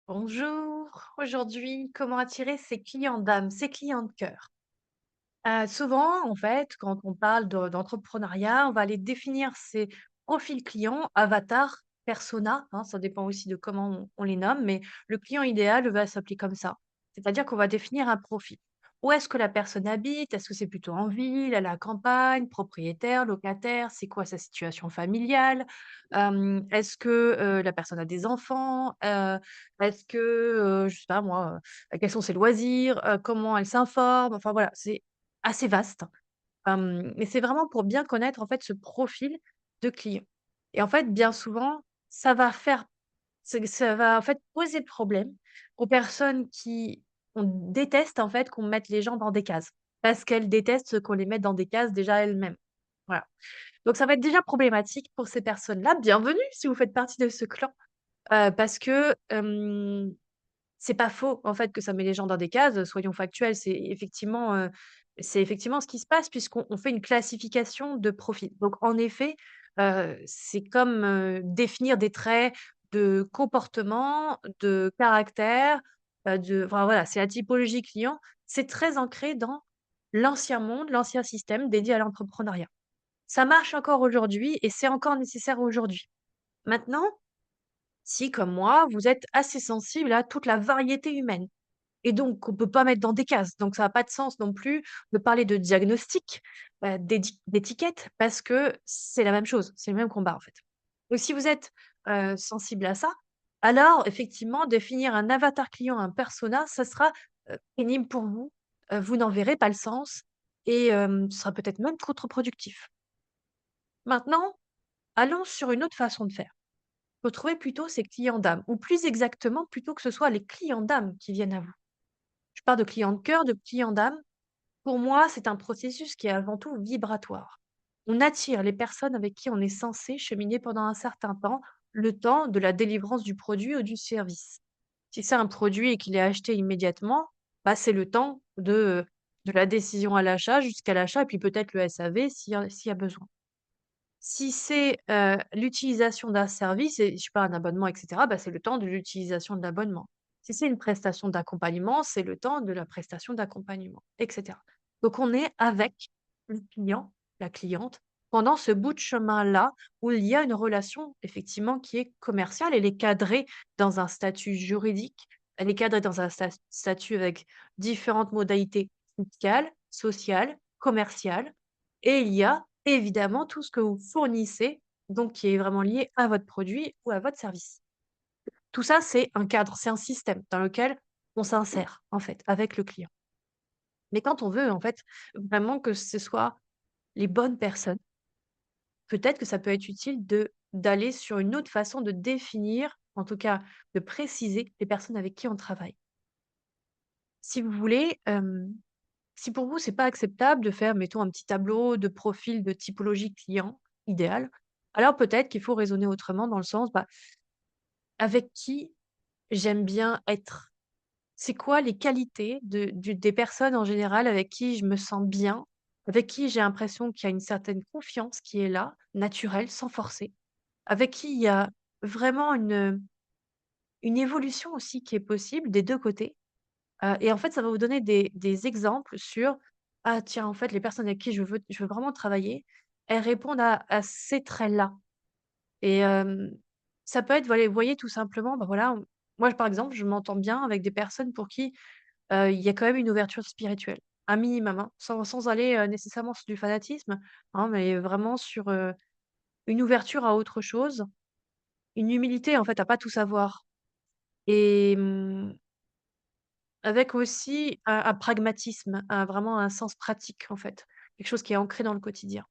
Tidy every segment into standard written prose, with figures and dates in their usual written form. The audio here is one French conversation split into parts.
Bonjour. Aujourd'hui, comment attirer ses clients d'âme, ses clients de cœur? Souvent, en fait, quand on parle d'entrepreneuriat, on va aller définir ses profils clients, avatars, persona, hein, ça dépend aussi de comment on les nomme, mais le client idéal va s'appeler comme ça. C'est-à-dire qu'on va définir un profil. Où est-ce que la personne habite? Est-ce que c'est plutôt en ville, à la campagne, propriétaire, locataire? C'est quoi sa situation familiale? Est-ce que la personne a des enfants? Est-ce que, je sais pas moi, quels sont ses loisirs? Comment elle s'informe? Enfin voilà, c'est assez vaste, mais c'est vraiment pour bien connaître, en fait, ce profil de client et en fait, bien souvent, ça va faire ça va, en fait, poser problème aux personnes qui on déteste, en fait, qu'on mette les gens dans des cases. Parce qu'elles détestent qu'on les mette dans des cases déjà elles-mêmes. Voilà. Donc ça va être déjà problématique pour ces personnes-là. Bienvenue si vous faites partie de ce clan, parce que, c'est pas faux, en fait, que ça met les gens dans des cases, soyons factuels. C'est effectivement ce qui se passe puisqu'on fait une classification de profil. Donc en effet, c'est comme, définir des traits de comportement, de caractère, enfin voilà, c'est la typologie client. C'est très ancré dans l'ancien monde, l'ancien système dédié à l'entrepreneuriat. Ça marche encore aujourd'hui et c'est encore nécessaire aujourd'hui. Maintenant, si comme moi, vous êtes assez sensible à toute la variété humaine et donc on peut pas mettre dans des cases. Donc ça a pas de sens non plus de parler de diagnostic, d'étiquette parce que c'est la même chose, c'est le même combat, en fait. Donc si vous êtes, sensible à ça, alors effectivement définir un avatar client, un persona, ça sera, pénible pour vous, vous n'en verrez pas le sens et ce sera peut-être même contre-productif. Maintenant, allons sur une autre façon de faire. Faut trouver plutôt ses clients d'âme ou plus exactement, plutôt que ce soit les clients d'âme qui viennent à vous. Je parle de clients de cœur, de clients d'âme. Pour moi, c'est un processus qui est avant tout vibratoire. On attire les personnes avec qui on est censé cheminer pendant un certain temps, le temps de la délivrance du produit ou du service. Si c'est un produit et qu'il est acheté immédiatement, bah, c'est le temps de la décision à l'achat jusqu'à l'achat et puis peut-être le SAV s'il y a besoin. Si c'est, l'utilisation d'un service et je sais pas, un abonnement et cetera, bah, c'est le temps de l'utilisation de l'abonnement. Si c'est une prestation d'accompagnement, c'est le temps de la prestation d'accompagnement et cetera. Donc on est avec le client, la cliente, pendant ce bout de chemin-là où il y a une relation effectivement qui est commerciale. Elle est cadrée dans un statut juridique, elle est cadrée dans un statut avec différentes modalités fiscales, sociales, commerciales et il y a évidemment tout ce que vous fournissez, donc qui est vraiment lié à votre produit ou à votre service. Tout ça, c'est un cadre, c'est un système dans lequel on s'insère, en fait, avec le client. Mais quand on veut, en fait, vraiment que ce soit les bonnes personnes, peut-être que ça peut être utile d'aller sur une autre façon de définir, en tout cas de préciser les personnes avec qui on travaille. Si vous voulez, si pour vous, c'est pas acceptable de faire, mettons, un petit tableau de profil de typologie client idéal, alors peut-être qu'il faut raisonner autrement dans le sens, bah, avec qui j'aime bien être? C'est quoi les qualités des personnes en général avec qui je me sens bien, avec qui j'ai l'impression qu'il y a une certaine confiance qui est là, naturelle, sans forcer, avec qui il y a vraiment une évolution aussi qui est possible des 2 côtés. Et en fait, ça va vous donner des exemples sur: «Ah tiens, en fait, les personnes avec qui je veux vraiment travailler, elles répondent à ces traits-là» et ça peut être, voilà, vous voyez, tout simplement, bah, voilà, moi, par exemple, je m'entends bien avec des personnes pour qui, il y a quand même une ouverture spirituelle, un minimum, hein, sans aller, nécessairement sur du fanatisme, hein, mais vraiment sur, une ouverture à autre chose, une humilité, en fait, à pas tout savoir et avec aussi un pragmatisme, vraiment un sens pratique, en fait. Quelque chose qui est ancré dans le quotidien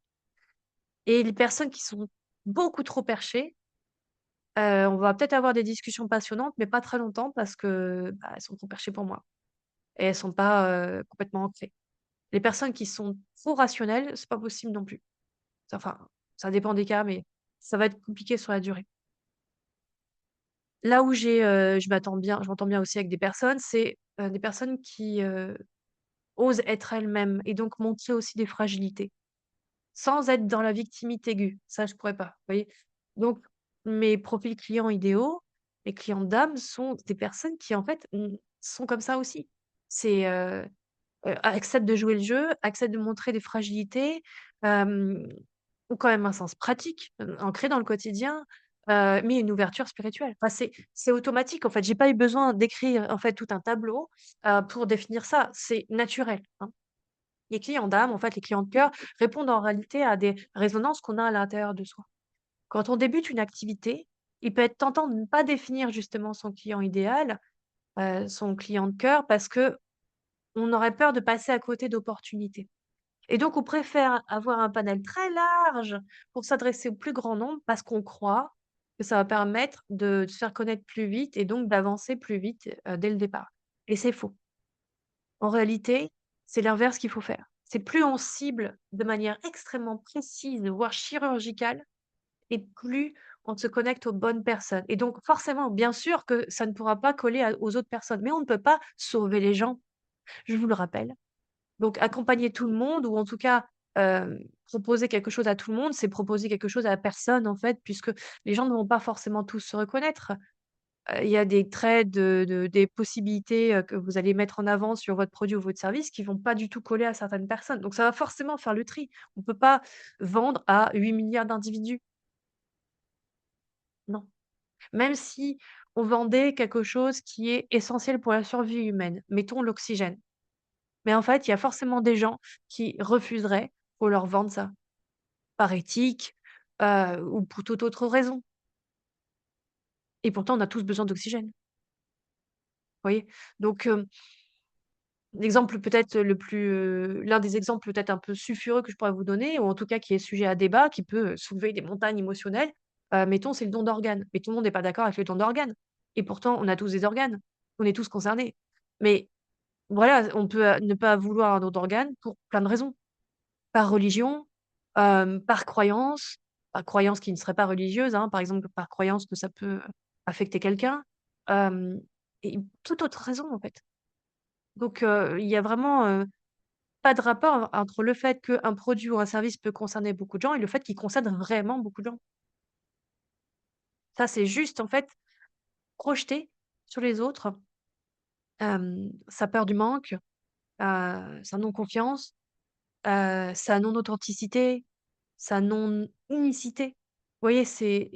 et les personnes qui sont beaucoup trop perchées, on va peut-être avoir des discussions passionnantes, mais pas très longtemps parce que, bah, elles sont trop perchées pour moi et elles sont pas, complètement ancrées. Les personnes qui sont trop rationnelles, c'est pas possible non plus. Enfin, ça dépend des cas, mais ça va être compliqué sur la durée. Là où je m'entends bien aussi avec des personnes, c'est, des personnes qui, osent être elles-mêmes et donc montrer aussi des fragilités. Sans être dans la victimite aiguë, ça je pourrais pas, vous voyez? Donc mes profils clients idéaux, Les clients d'âme sont des personnes qui, en fait, sont comme ça aussi. C'est, acceptent de jouer le jeu, acceptent de montrer des fragilités, hem, ont quand même un sens pratique, ancré dans le quotidien, mais une ouverture spirituelle. Enfin, c'est automatique, en fait. J'ai pas eu besoin d'écrire, en fait, tout un tableau, pour définir ça. C'est naturel, hein. Les clients d'âme, en fait, les clients de cœur répondent en réalité à des résonances qu'on a à l'intérieur de soi. Quand on débute une activité, il peut être tentant de ne pas définir justement son client idéal, son client de cœur, parce que on aurait peur de passer à côté d'opportunités. Et donc on préfère avoir un panel très large pour s'adresser au plus grand nombre parce qu'on croit que ça va permettre de se faire connaître plus vite et donc d'avancer plus vite, dès le départ. Et c'est faux. En réalité, c'est l'inverse qu'il faut faire. C'est plus on cible de manière extrêmement précise, voire chirurgicale, et plus on se connecte aux bonnes personnes. Et donc forcément, bien sûr que ça ne pourra pas coller aux autres personnes, mais on ne peut pas sauver les gens, je vous le rappelle. Donc accompagner tout le monde ou en tout cas, proposer quelque chose à tout le monde, c'est proposer quelque chose à la personne, en fait, puisque les gens ne vont pas forcément tous se reconnaître. Il y a des traits des possibilités, que vous allez mettre en avant sur votre produit ou votre service qui vont pas du tout coller à certaines personnes. Donc ça va forcément faire le tri. On peut pas vendre à 8 milliards d'individus, non. Même si on vendait quelque chose qui est essentiel pour la survie humaine, mettons l'oxygène. Mais en fait, il y a forcément des gens qui refuseraient qu'on leur vende ça, par éthique, ou pour toute autre raison. Et pourtant, on a tous besoin d'oxygène, vous voyez? Donc, l'exemple peut-être le plus, l'un des exemples peut-être un peu sulfureux que je pourrais vous donner, ou en tout cas qui est sujet à débat, qui peut, soulever des montagnes émotionnelles, mettons, c'est le don d'organes. Mais tout le monde n'est pas d'accord avec le don d'organes. Et pourtant, on a tous des organes. On est tous concernés. Mais voilà, on peut, ne pas vouloir un don d'organes pour plein de raisons. Par religion, par croyance qui ne serait pas religieuse, hein, par exemple, par croyance que ça peut affecter quelqu'un, hem et toute autre raison, en fait. Donc il y a vraiment, pas de rapport entre le fait qu'un produit ou un service peut concerner beaucoup de gens et le fait qu'il concerne vraiment beaucoup de gens. Ça, c'est juste, en fait, projeter sur les autres, sa peur du manque, sa non-confiance, sa non-authenticité, sa non-unicité. Vous voyez,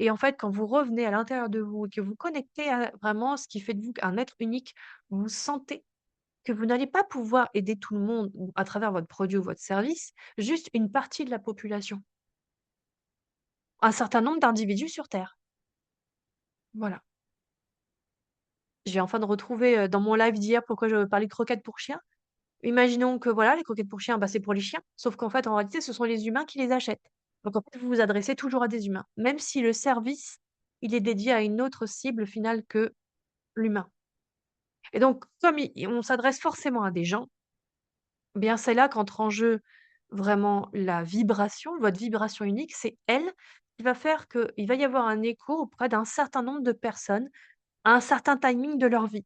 et en fait, quand vous revenez à l'intérieur de vous et que vous connectez à vraiment ce qui fait de vous un être unique, vous sentez que vous n'allez pas pouvoir aider tout le monde ou à travers votre produit ou votre service, juste une partie de la population, un certain nombre d'individus sur terre. Voilà. Je viens enfin de retrouver, dans mon live d'hier pourquoi je parlais de croquettes pour chiens. Imaginons que voilà, les croquettes pour chiens, bah, c'est pour les chiens, sauf qu'en fait, en réalité, ce sont les humains qui les achètent. Donc en fait, vous vous adressez toujours à des humains, même si le service, il est dédié à une autre cible finale que l'humain. Et donc comme on s'adresse forcément à des gens, eh bien c'est là qu'entre en jeu vraiment la vibration, votre vibration unique, c'est elle qui va faire qu'il va y avoir un écho auprès d'un certain nombre de personnes, à un certain timing de leur vie.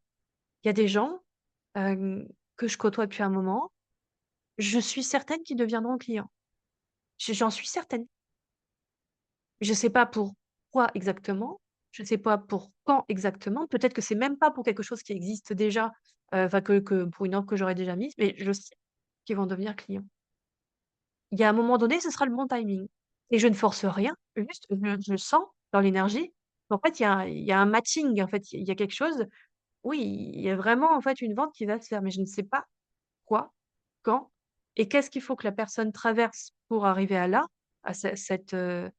Il y a des gens, hem, que je côtoie depuis un moment, je suis certaine qu'ils deviendront clients. J'en suis certaine. Je sais pas pourquoi exactement, je sais pas pour quand exactement, peut-être que c'est même pas pour quelque chose qui existe déjà, enfin que pour une offre que j'aurais déjà mise, mais je sais qu'ils vont devenir clients. Il y a un moment donné, ce sera le bon timing et je ne force rien, juste je sens dans l'énergie qu'en fait il y a un matching, en fait, il y a quelque chose, oui, il y a vraiment en fait une vente qui va se faire, mais je ne sais pas quoi, quand et qu'est-ce qu'il faut que la personne traverse pour arriver à là, à cette, on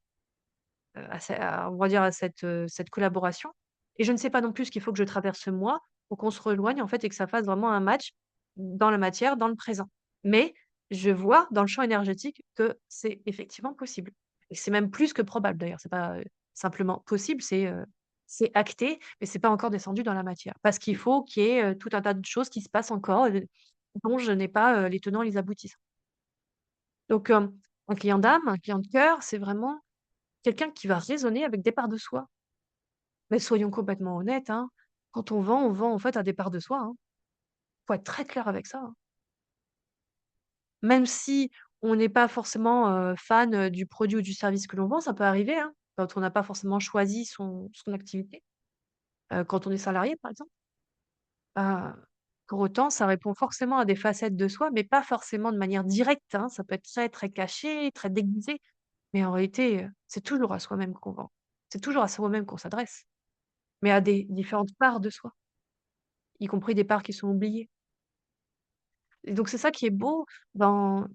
va dire à cette collaboration et je ne sais pas non plus ce qu'il faut que je traverse moi pour qu'on se rejoigne en fait et que ça fasse vraiment un match dans la matière, dans le présent. Mais je vois dans le champ énergétique que c'est effectivement possible et c'est même plus que probable d'ailleurs. C'est pas, simplement possible, c'est acté, mais c'est pas encore descendu dans la matière. Parce qu'il faut qu'il y ait, tout un tas de choses qui se passent encore, dont je n'ai pas, les tenants et les aboutissants. Donc, un client d'âme, un client de cœur, c'est vraiment quelqu'un qui va raisonner avec des parts de soi. Mais soyons complètement honnêtes, hein, quand on vend en fait à des parts de soi, hein. Faut être très clair avec ça, hein. Même si on n'est pas forcément, fan, du produit ou du service que l'on vend, ça peut arriver, hein, quand on n'a pas forcément choisi son activité. quand on est salarié, par exemple. Heu, pour autant, ça répond forcément à des facettes de soi, mais pas forcément de manière directe, hein. Ça peut être très, très caché, très déguisé, mais en réalité, c'est toujours à soi-même qu'on vend. C'est toujours à soi-même qu'on s'adresse, mais à des différentes parts de soi, y compris des parts qui sont oubliées et donc c'est ça qui est beau dans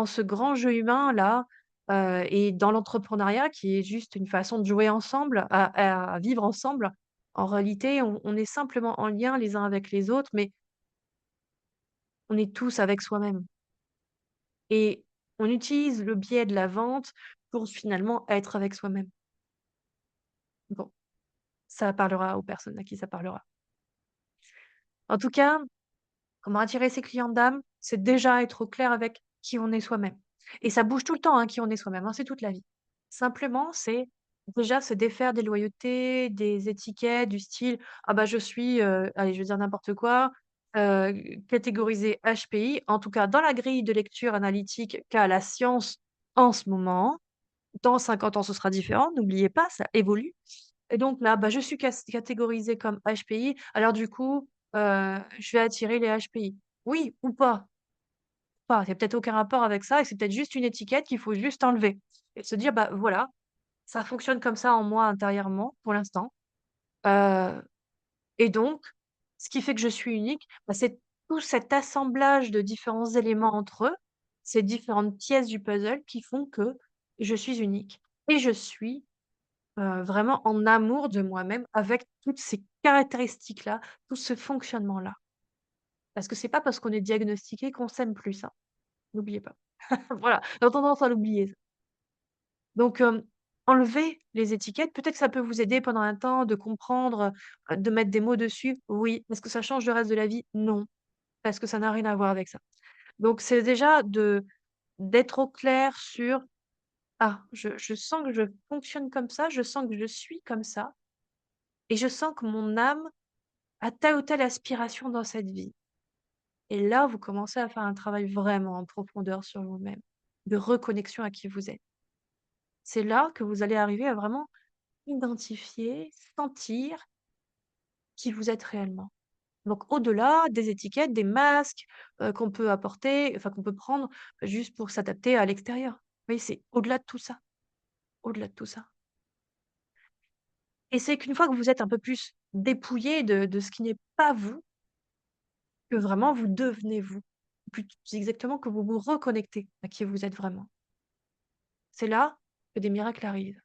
ce grand jeu humain-là, et dans l'entrepreneuriat qui est juste une façon de jouer ensemble, à vivre ensemble. En réalité, on est simplement en lien les uns avec les autres, mais on est tous avec soi-même et on utilise le biais de la vente pour finalement être avec soi-même. Bon, ça parlera aux personnes à qui ça parlera. En tout cas, comment attirer ses clients d'âme? C'est déjà être au clair avec qui on est soi-même et ça bouge tout le temps, hein, qui on est soi-même, hein, c'est toute la vie. Simplement, c'est déjà se défaire des loyautés, des étiquettes du style: «Ah bah, je suis, allez, je vais dire n'importe quoi, heu, catégorisé HPI», en tout cas dans la grille de lecture analytique qu'a la science en ce moment. Dans 50 ans, ce sera différent, n'oubliez pas, ça évolue et donc là, bah, je suis catégorisée comme HPI, alors du coup, je vais attirer les HPI. Oui ou pas, il y a peut-être aucun rapport avec ça et c'est peut-être juste une étiquette qu'il faut juste enlever et se dire: «Bah, voilà, ça fonctionne comme ça en moi intérieurement pour l'instant, heu et donc ce qui fait que je suis unique, bah, c'est tout cet assemblage de différents éléments entre eux, ces différentes pièces du puzzle qui font que je suis unique et je suis, vraiment en amour de moi-même avec toutes ces caractéristiques-là, tout ce fonctionnement-là. Parce que c'est pas parce qu'on est diagnostiqué qu'on s'aime plus, hein, n'oubliez pas. Voilà, on a tendance à l'oublier ça. Donc, enlever les étiquettes, peut-être que ça peut vous aider pendant un temps de comprendre, de mettre des mots dessus. Oui. Est-ce que ça change le reste de la vie? Non, parce que ça n'a rien à voir avec ça. Donc c'est déjà d'être au clair sur: «Ah, je sens que je fonctionne comme ça, je sens que je suis comme ça et je sens que mon âme a telle ou telle aspiration dans cette vie». Et là, vous commencez à faire un travail vraiment en profondeur sur vous-même, de reconnexion à qui vous êtes. C'est là que vous allez arriver à vraiment identifier, sentir qui vous êtes réellement. Donc au-delà des étiquettes, des masques, qu'on peut apporter, enfin qu'on peut prendre juste pour s'adapter à l'extérieur. Vous voyez, c'est au-delà de tout ça, au-delà de tout ça. Et c'est qu'une fois que vous êtes un peu plus dépouillé de ce qui n'est pas vous, que vraiment vous devenez vous. Plus exactement que vous vous reconnectez à qui vous êtes vraiment. C'est là que des miracles arrivent.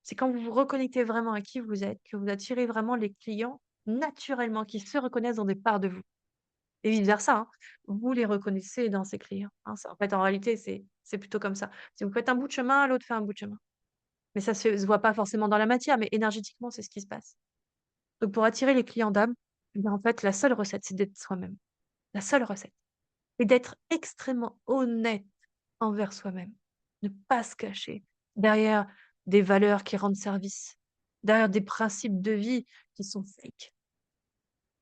C'est quand vous vous reconnectez vraiment à qui vous êtes, que vous attirez vraiment les clients naturellement, qui se reconnaissent dans des parts de vous. Et vice versa, hein. Vous les reconnaissez dans ces clients, hein. En fait, en réalité, c'est plutôt comme ça. Si vous faites un bout de chemin, l'autre fait un bout de chemin. Mais ça se voit pas forcément dans la matière, mais énergétiquement, c'est ce qui se passe. Donc pour attirer les clients d'âme, eh bien, en fait, la seule recette, c'est d'être soi-même. La seule recette. Et d'être extrêmement honnête envers soi-même. Ne pas se cacher derrière des valeurs qui rendent service, derrière des principes de vie qui sont fake,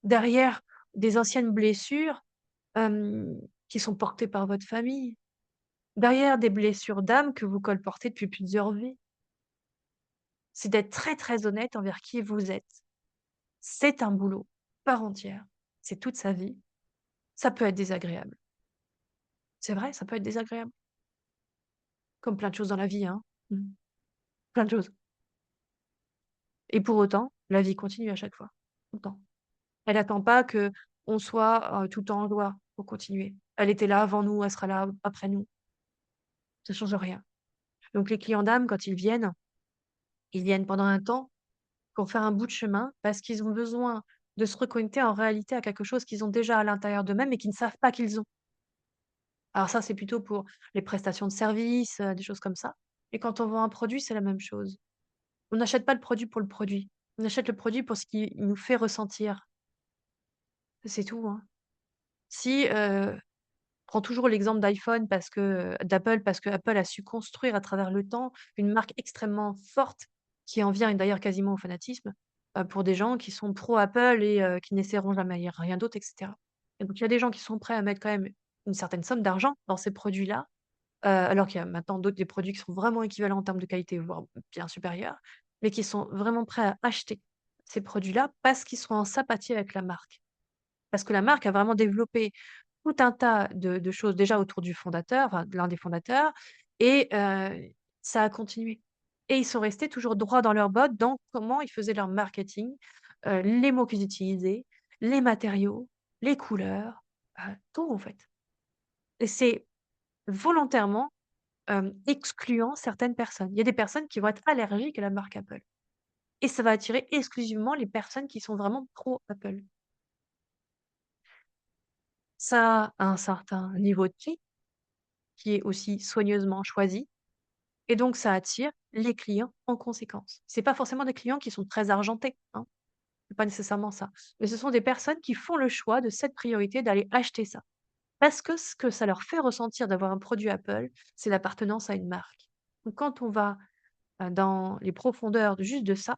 derrière des anciennes blessures, qui sont portées par votre famille, derrière des blessures d'âme que vous colportez depuis plusieurs vies. C'est d'être très, très honnête envers qui vous êtes. C'est un boulot part entière. C'est toute sa vie. Ça peut être désagréable. C'est vrai, ça peut être désagréable, comme plein de choses dans la vie, hein. Mmh. Plein de choses. Et pour autant, la vie continue à chaque fois, tout le temps. Elle attend pas qu'on soit, tout le temps en joie pour continuer. Elle était là avant nous, elle sera là après nous. Ça change rien. Donc les clients d'âme, quand ils viennent pendant un temps pour faire un bout de chemin parce qu'ils ont besoin de se reconnecter en réalité à quelque chose qu'ils ont déjà à l'intérieur d'eux-mêmes et qu'ils ne savent pas qu'ils ont. Alors ça, c'est plutôt pour les prestations de services, des choses comme ça. Et quand on vend un produit, c'est la même chose. On n'achète pas le produit pour le produit. On achète le produit pour ce qu'il nous fait ressentir. C'est tout, hein. Si, prends toujours l'exemple d'iPhone parce que d'Apple parce que Apple a su construire à travers le temps une marque extrêmement forte qui en vient d'ailleurs quasiment au fanatisme, pour des gens qui sont pro Apple et qui n'essaieront jamais rien d'autre et cetera. Et donc il y a des gens qui sont prêts à mettre quand même une certaine somme d'argent dans ces produits-là, alors qu'il y a maintenant d'autres des produits qui sont vraiment équivalents en termes de qualité, voire bien supérieurs, mais qui sont vraiment prêts à acheter ces produits-là parce qu'ils sont en sympathie avec la marque. Parce que la marque a vraiment développé tout un tas de choses déjà autour du fondateur, enfin de l'un des fondateurs et ça a continué et ils sont restés toujours droits dans leurs bottes dans comment ils faisaient leur marketing, les mots qu'ils utilisaient, les matériaux, les couleurs, tout en fait et c'est volontairement, excluant certaines personnes. Il y a des personnes qui vont être allergiques à la marque Apple et ça va attirer exclusivement les personnes qui sont vraiment pro Apple. Ça a un certain niveau de prix qui est aussi soigneusement choisi et donc ça attire les clients en conséquence. C'est pas forcément des clients qui sont très argentés, hein, c'est pas nécessairement ça. Mais ce sont des personnes qui font le choix de cette priorité d'aller acheter ça. Parce que ce que ça leur fait ressentir d'avoir un produit Apple, c'est l'appartenance à une marque. Donc quand on va, dans les profondeurs de juste de ça,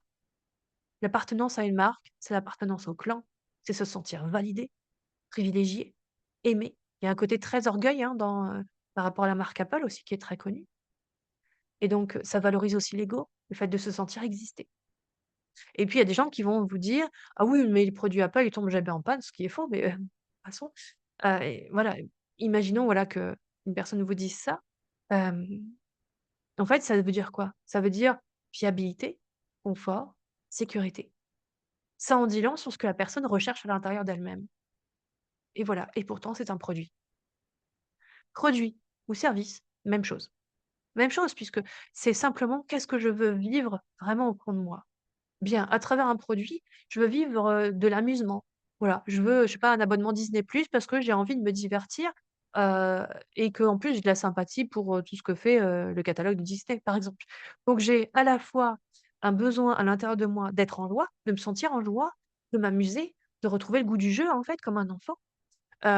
l'appartenance à une marque, c'est l'appartenance au clan, c'est se sentir validé, privilégié, aimé. Il y a un côté très orgueil, hein, par rapport à la marque Apple aussi qui est très connue et donc ça valorise aussi l'ego, le fait de se sentir exister et puis il y a des gens qui vont vous dire: «Ah oui, mais les produits Apple, ils tombent jamais en panne», ce qui est faux, mais, de toute façon, et voilà, imaginons, voilà, qu'une personne vous dise ça, hem, en fait, ça veut dire quoi? Ça veut dire fiabilité, confort, sécurité. Ça en dit long sur ce que la personne recherche à l'intérieur d'elle-même et voilà et pourtant c'est un produit. Produit ou service, même chose. Même chose puisque c'est simplement qu'est-ce que je veux vivre vraiment au fond de moi? Bien, à travers un produit, je veux vivre, de l'amusement. Voilà, je veux, je sais pas, un abonnement Disney+ parce que j'ai envie de me divertir, heu et qu'en plus j'ai de la sympathie pour, tout ce que fait, le catalogue de Disney, par exemple. Donc j'ai à la fois un besoin à l'intérieur de moi d'être en joie, de me sentir en joie, de m'amuser, de retrouver le goût du jeu, en fait, comme un enfant,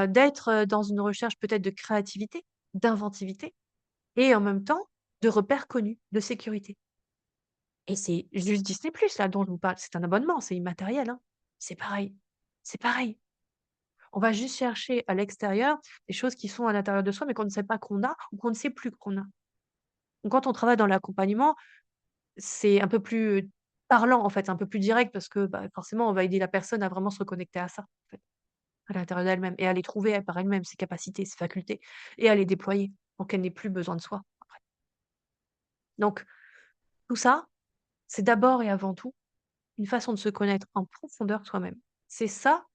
d'être, dans une recherche peut-être de créativité, d'inventivité et en même temps de repères connus, de sécurité. Et c'est juste Disney+ là dont je vous parle, c'est un abonnement, c'est immatériel, hein. C'est pareil, c'est pareil. On va juste chercher à l'extérieur des choses qui sont à l'intérieur de soi, mais qu'on ne sait pas qu'on a ou qu'on ne sait plus qu'on a. Donc quand on travaille dans l'accompagnement, c'est un peu plus parlant en fait, un peu plus direct parce que, bah, forcément on va aider la personne à vraiment se reconnecter à ça, en fait, à l'intérieur d'elle-même et à les trouver elle par elle-même, ses capacités, ses facultés et à les déployer pour qu'elle n'ait plus besoin de soi après. Donc tout ça, c'est d'abord et avant tout une façon de se connaître en profondeur soi-même. C'est ça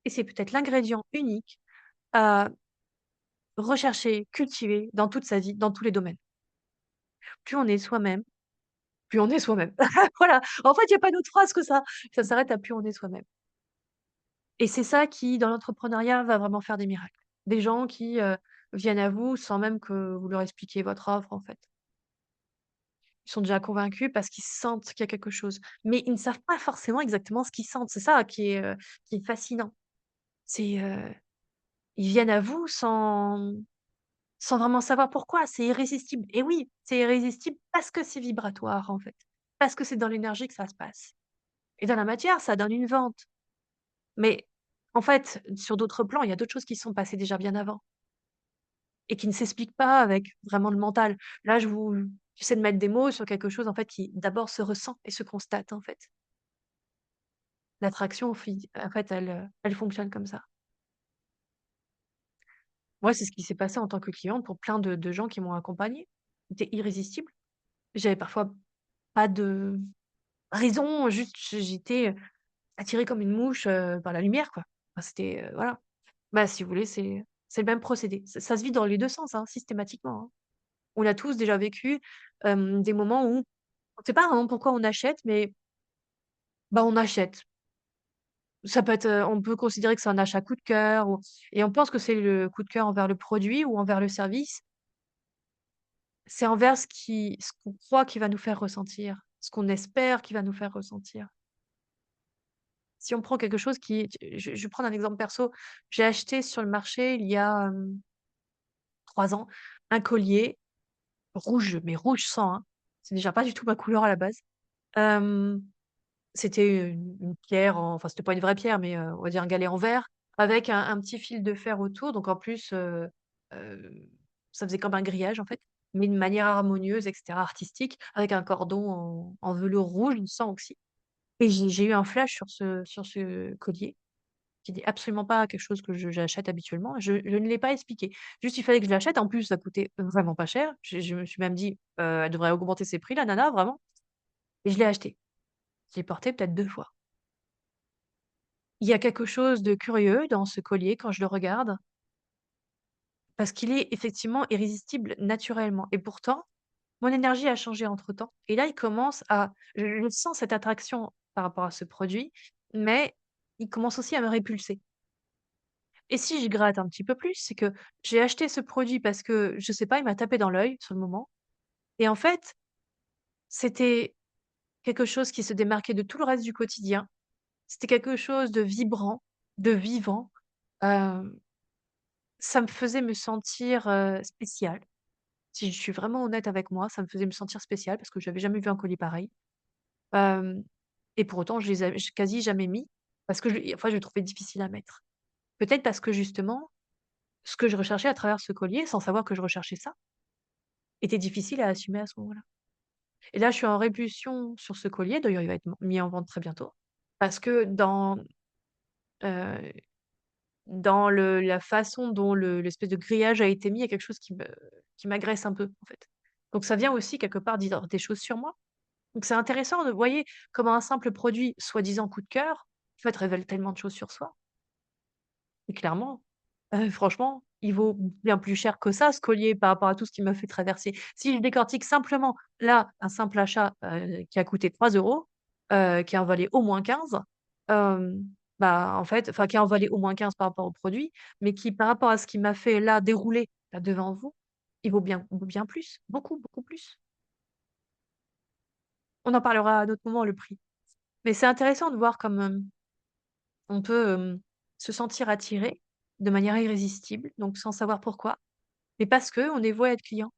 et c'est peut-être l'ingrédient unique à rechercher, cultiver dans toute sa vie, dans tous les domaines. Plus on est soi-même, plus on est soi-même. Voilà, en fait, il y a pas d'autre phrase que ça s'arrête à plus on est soi-même et c'est ça qui, dans l'entrepreneuriat, va vraiment faire des miracles. Des gens qui, viennent à vous sans même que vous leur expliquiez votre offre, en fait. Ils sont déjà convaincus parce qu'ils sentent qu'il y a quelque chose, mais ils ne savent pas forcément exactement ce qu'ils sentent. C'est ça qui est fascinant. C'est, ils viennent à vous sans vraiment savoir pourquoi, c'est irrésistible et oui, c'est irrésistible parce que c'est vibratoire, en fait. Parce que c'est dans l'énergie que ça se passe et dans la matière, ça donne une vente. Mais en fait, sur d'autres plans, il y a d'autres choses qui se sont passées déjà bien avant et qui ne s'expliquent pas avec vraiment le mental. Là, j'essaie de mettre des mots sur quelque chose, en fait, qui d'abord se ressent et se constate, en fait. L'attraction, en fait, elle fonctionne comme ça. Moi, c'est ce qui s'est passé en tant que cliente pour plein de gens qui m'ont accompagnée. C'était irrésistible. J'avais parfois pas de raison, juste j'étais, attirée comme une mouche, par la lumière, quoi. Enfin, c'était, voilà. Bah, si vous voulez, c'est le même procédé. Ça se vit dans les 2 sens, hein, systématiquement, hein. On a tous déjà vécu, des moments où on sait pas vraiment pourquoi on achète, mais, bah, on achète. Ça peut être, on peut considérer que c'est un achat coup de cœur ou et on pense que c'est le coup de cœur envers le produit ou envers le service. C'est envers ce qu'on croit qu'il va nous faire ressentir, ce qu'on espère qu'il va nous faire ressentir. Si on prend quelque chose qui je vais prendre un exemple perso. J'ai acheté sur le marché il y a, 3 ans, un collier rouge, mais rouge sang, hein. C'est déjà pas du tout ma couleur à la base. Hem, C'était une pierre en enfin, c'était pas une vraie pierre, mais on va dire un galet en verre avec un petit fil de fer autour. Donc en plus, heu, ça faisait comme un grillage, en fait, mais de manière harmonieuse et cetera, artistique, avec un cordon en velours rouge, sang aussi. et j'ai eu un flash sur ce collier qui n'est absolument pas quelque chose que j'achète habituellement. Je ne l'ai pas expliqué. Juste, il fallait que je l'achète. En plus, ça coûtait vraiment pas cher. Je me suis même dit: «Elle devrait augmenter ses prix la nana, vraiment», et je l'ai acheté. Je l'ai porté peut-être 2 fois. Il y a quelque chose de curieux dans ce collier quand je le regarde, parce qu'il est effectivement irrésistible naturellement, et pourtant, mon énergie a changé entre-temps, et là, il commence à je sens cette attraction par rapport à ce produit, mais il commence aussi à me répulser. Et si je gratte un petit peu plus, c'est que j'ai acheté ce produit parce que, je sais pas, il m'a tapé dans l'œil sur le moment, et en fait, c'était quelque chose qui se démarquait de tout le reste du quotidien. C'était quelque chose de vibrant, de vivant. Hem, Ça me faisait me sentir, spéciale. Si je suis vraiment honnête avec moi, ça me faisait me sentir spéciale parce que j'avais jamais vu un colis pareil. Hem Et pour autant, je les avais quasi jamais mis parce que je le trouvais difficile à mettre. Peut-être parce que justement, ce que je recherchais à travers ce collier, sans savoir que je recherchais ça, était difficile à assumer à ce moment-là. Et là, je suis en répulsion sur ce collier, d'ailleurs il va être mis en vente très bientôt, parce que heu, dans la façon dont l'espèce de grillage a été mis, il y a quelque chose qui m'agresse un peu, en fait. Donc ça vient aussi quelque part dire des choses sur moi. Donc c'est intéressant de, vous voyez, comment un simple produit soi-disant coup de cœur, en fait, révèle tellement de choses sur soi. Et clairement, franchement, il vaut bien plus cher que ça, ce collier, par rapport à tout ce qu'il m'a fait traverser. Si je décortique simplement, là, un simple achat, qui a coûté 3 €, qui en valait au moins 15, bah, en fait, enfin, qui en valait au moins 15 par rapport au produit, mais qui, par rapport à ce qu'il m'a fait là, dérouler, là, devant vous, il vaut bien plus, beaucoup, beaucoup plus. On en parlera à un autre moment, le prix. Mais c'est intéressant de voir comme, on peut, se sentir attiré de manière irrésistible, donc sans savoir pourquoi. Mais parce qu'on est voué à être client,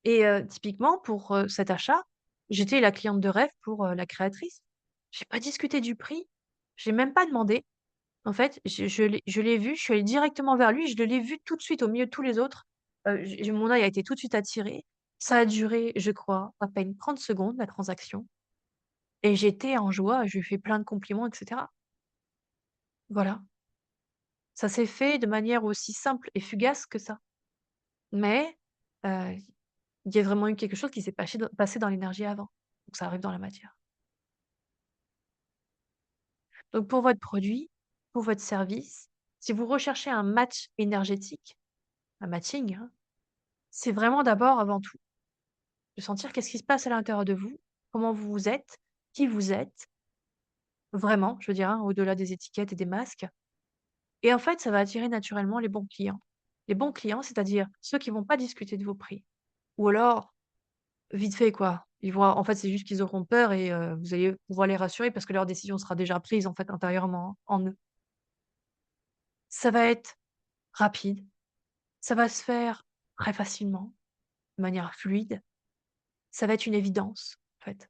et typiquement pour, cet achat, j'étais la cliente de rêve pour, la créatrice. J'ai pas discuté du prix, j'ai même pas demandé. En fait, je l'ai vu, je suis allée directement vers lui, je l'ai vu tout de suite au milieu de tous les autres. J'ai Mon œil a été tout de suite attiré. Ça a duré, je crois, à peine 30 secondes, la transaction, et j'étais en joie, je lui ai fait plein de compliments et cetera. Voilà, ça s'est fait de manière aussi simple et fugace que ça. Mais heu il y a vraiment eu quelque chose qui s'est passé dans l'énergie avant. Donc ça arrive dans la matière. Donc pour votre produit, pour votre service, si vous recherchez un match énergétique, un matching, hein, c'est vraiment d'abord, avant tout, de sentir qu'est-ce qui se passe à l'intérieur de vous, comment vous êtes, qui vous êtes, vraiment, je veux dire, hein, au-delà des étiquettes et des masques. Et en fait, ça va attirer naturellement les bons clients. Les bons clients, c'est-à-dire ceux qui vont pas discuter de vos prix. Ou alors, vite fait, quoi. Ils vont En fait, c'est juste qu'ils auront peur, et vous allez pouvoir les rassurer parce que leur décision sera déjà prise, en fait, intérieurement, en eux. Ça va être rapide, ça va se faire très facilement, de manière fluide, ça va être une évidence, en fait,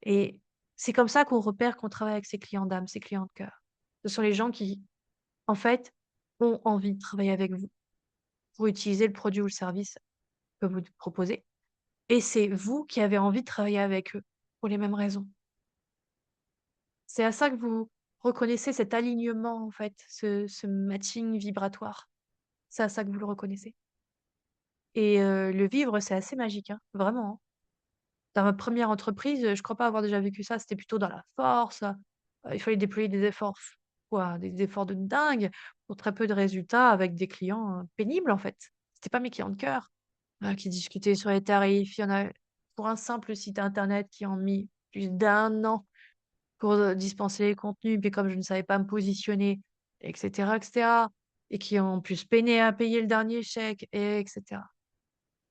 et c'est comme ça qu'on repère qu'on travaille avec ses clients d'âme, ses clients de cœur. Ce sont les gens qui, en fait, ont envie de travailler avec vous pour utiliser le produit ou le service que vous proposez, et c'est vous qui avez envie de travailler avec eux pour les mêmes raisons. C'est à ça que vous reconnaissez cet alignement, en fait, ce matching vibratoire. C'est à ça que vous le reconnaissez, et le vivre, c'est assez magique, hein, vraiment, hein. Dans ma première entreprise, je crois pas avoir déjà vécu ça, c'était plutôt dans la force, il fallait déployer des efforts des efforts de dingue pour très peu de résultats avec des clients, pénibles, en fait. C'était pas mes clients de cœur, qui discutaient sur les tarifs. Il y en a pour un simple site internet qui ont mis plus d'1 an pour, dispenser les contenus, puis comme je ne savais pas me positionner, et cetera, et qui ont en plus peiné à payer le dernier chèque, et cetera.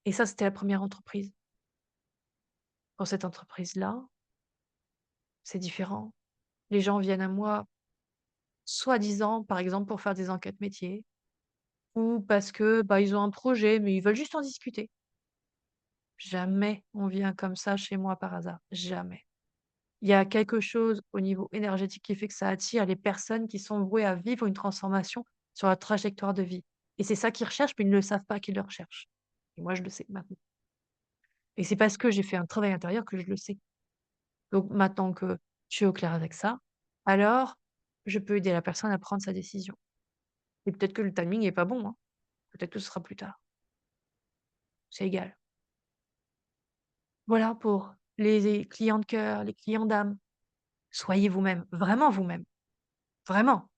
Et ça, c'était la première entreprise. Pour cette entreprise-là, c'est différent. Les gens viennent à moi, soi-disant, par exemple, pour faire des enquêtes métiers, ou parce que, bah, ils ont un projet, mais ils veulent juste en discuter. Jamais on vient comme ça chez moi par hasard, jamais. Il y a quelque chose au niveau énergétique qui fait que ça attire les personnes qui sont vouées à vivre une transformation sur leur trajectoire de vie, et c'est ça qu'ils recherchent, mais ils ne le savent pas qu'ils le recherchent, et moi je le sais maintenant, et c'est parce que j'ai fait un travail intérieur que je le sais. Donc maintenant que je suis au clair avec ça, alors je peux aider la personne à prendre sa décision et peut-être que le timing est pas bon, hein. Peut-être que ce sera plus tard. C'est égal. Voilà pour les clients de cœur, les clients d'âme. Soyez vous-même, vraiment vous-même, vraiment,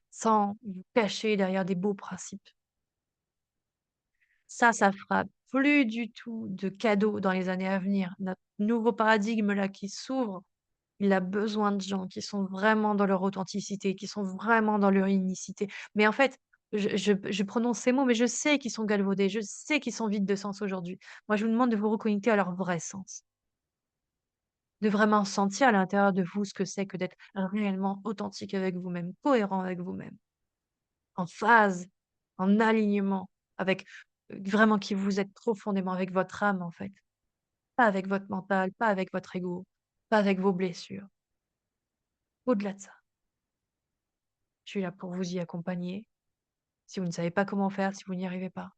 sans vous cacher derrière des beaux principes. Ça fera plus du tout de cadeaux dans les années à venir. Notre nouveau paradigme là qui s'ouvre, il a besoin de gens qui sont vraiment dans leur authenticité, qui sont vraiment dans leur unicité. Mais en fait, je prononce ces mots, mais je sais qu'ils sont galvaudés, je sais qu'ils sont vides de sens aujourd'hui. Moi, je vous demande de vous reconnecter à leur vrai sens, de vraiment sentir à l'intérieur de vous ce que c'est que d'être réellement authentique avec vous-même, cohérent avec vous-même, en phase, en alignement avec, vraiment qui vous êtes profondément, avec votre âme, en fait. Pas avec votre mental, pas avec votre ego, pas avec vos blessures. Au-delà de ça, je suis là pour vous y accompagner, si vous ne savez pas comment faire, si vous n'y arrivez pas.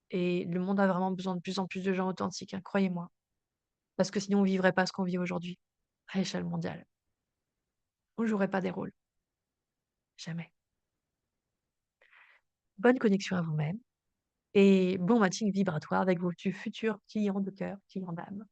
Et le monde a vraiment besoin de plus en plus de gens authentiques, hein, croyez-moi. Parce que sinon on vivrait pas ce qu'on vit aujourd'hui, à l'échelle mondiale. On jouerait pas des rôles, jamais. Bonne connexion à vous-même et bon matching vibratoire avec vos futurs clients de cœur, clients d'âme.